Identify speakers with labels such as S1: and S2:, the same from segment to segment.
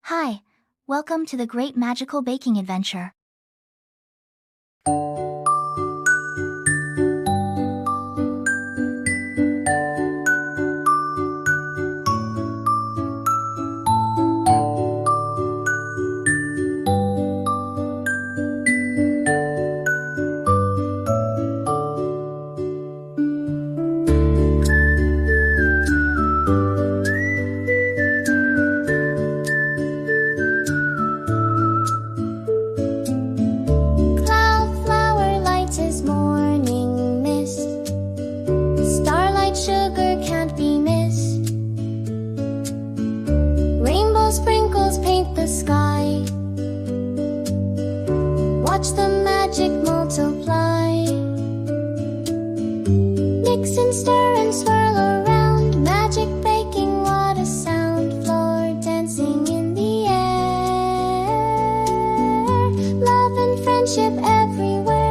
S1: Hi, welcome to the great magical baking adventure.
S2: Cloud flower lights his morning mist. Starlight sugar can't be missed. Rainbow sprinkles paint the sky. Watch the magic multiply. Mix and stir and swirl around. Magic baking, what a sound. Floor dancing in the air. Love and friendship everywhere.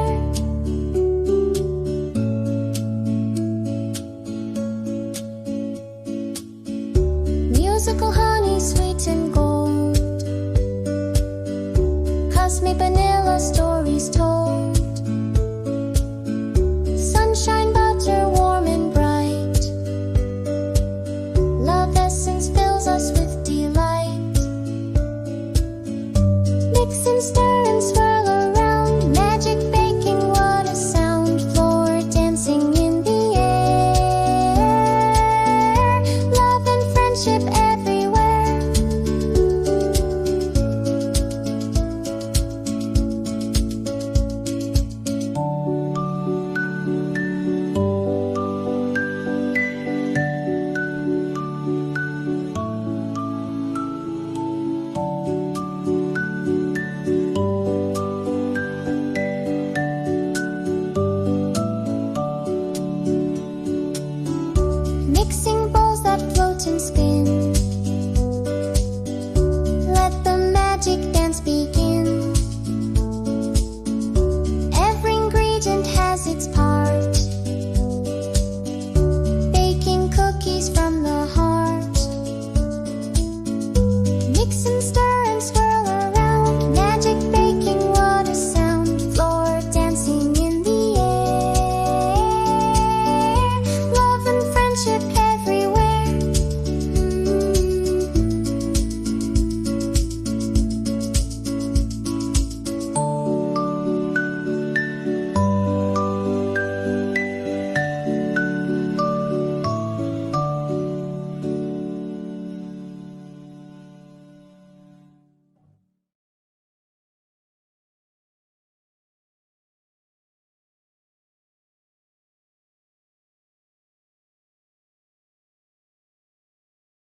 S2: Musical honey, sweet and gold. Cosmic vanilla store.